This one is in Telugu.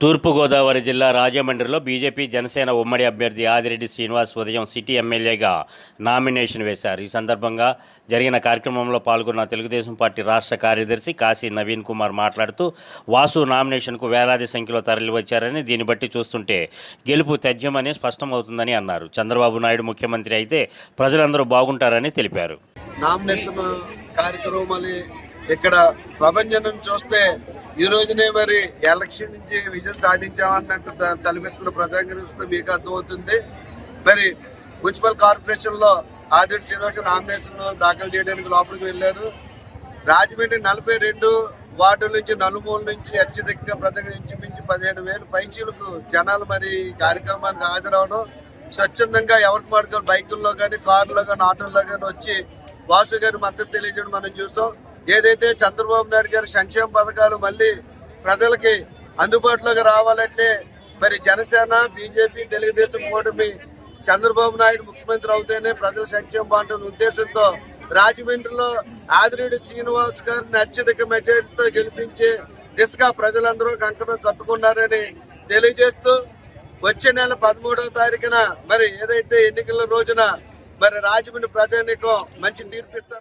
తూర్పుగోదావరి జిల్లా రాజమండ్రిలో బీజేపీ జనసేన ఉమ్మడి అభ్యర్థి ఆదిరెడ్డి శ్రీనివాస్ ఉదయం సిటీ ఎమ్మెల్యేగా నామినేషన్ వేశారు. ఈ సందర్భంగా జరిగిన కార్యక్రమంలో పాల్గొన్న తెలుగుదేశం పార్టీ రాష్ట్ర కార్యదర్శి కాశీ నవీన్ కుమార్ మాట్లాడుతూ వాసు నామినేషన్కు వేలాది సంఖ్యలో తరలివచ్చారని, దీన్ని బట్టి చూస్తుంటే గెలుపు తథ్యమని స్పష్టమవుతుందని అన్నారు. చంద్రబాబు నాయుడు ముఖ్యమంత్రి అయితే ప్రజలందరూ బాగుంటారని తెలిపారు. నామినేషన్ కార్యక్రమాలు ఇక్కడ ప్రపంచం నుంచి చూస్తే ఈ రోజునే మరి ఎలక్షన్ నుంచి విజయం సాధించామన్నట్టు తలపెడుతున్న ప్రజాగరిస్తూ మీకు అర్థమవుతుంది. మరి మున్సిపల్ కార్పొరేషన్ లో ఆదిరెడ్డి శ్రీనివాస్ నామినేషన్ దాఖలు చేయడానికి లోపలికి వెళ్ళారు. రాజమండ్రి 42 వార్డుల నుంచి నలుమూల నుంచి అత్యధికంగా ప్రజలు ఇంచుమించి 15,000 పైచీలకు జనాలు మరి ఈ కార్యక్రమానికి హాజరవడం, స్వచ్ఛందంగా ఎవరికి మాడుకో బైకుల్లో కానీ, కారులో కానీ, ఆటోల్లో కానీ వచ్చి వాసు గారి మద్దతు తెలియజేయడం మనం చూసాం. ఏదైతే చంద్రబాబు నాయుడు గారి సంక్షేమ పథకాలు మళ్ళీ ప్రజలకి అందుబాటులోకి రావాలంటే మరి జనసేన, బీజేపీ, తెలుగుదేశం కూటమి చంద్రబాబు నాయుడు ముఖ్యమంత్రి అవుతేనే ప్రజల సంక్షేమం బాగుంటున్న ఉద్దేశంతో రాజమండ్రిలో ఆదిరెడ్డి శ్రీనివాస్ గారిని అత్యధిక మెజారిటీతో గెలిపించి దిశగా ప్రజలందరూ కంకణం కట్టుకున్నారని తెలియజేస్తూ వచ్చే నెల 13వ తారీఖున మరి ఏదైతే ఎన్నికల రోజున మరి రాజమండ్రి ప్రజానీకం మంచి తీర్పిస్తారు.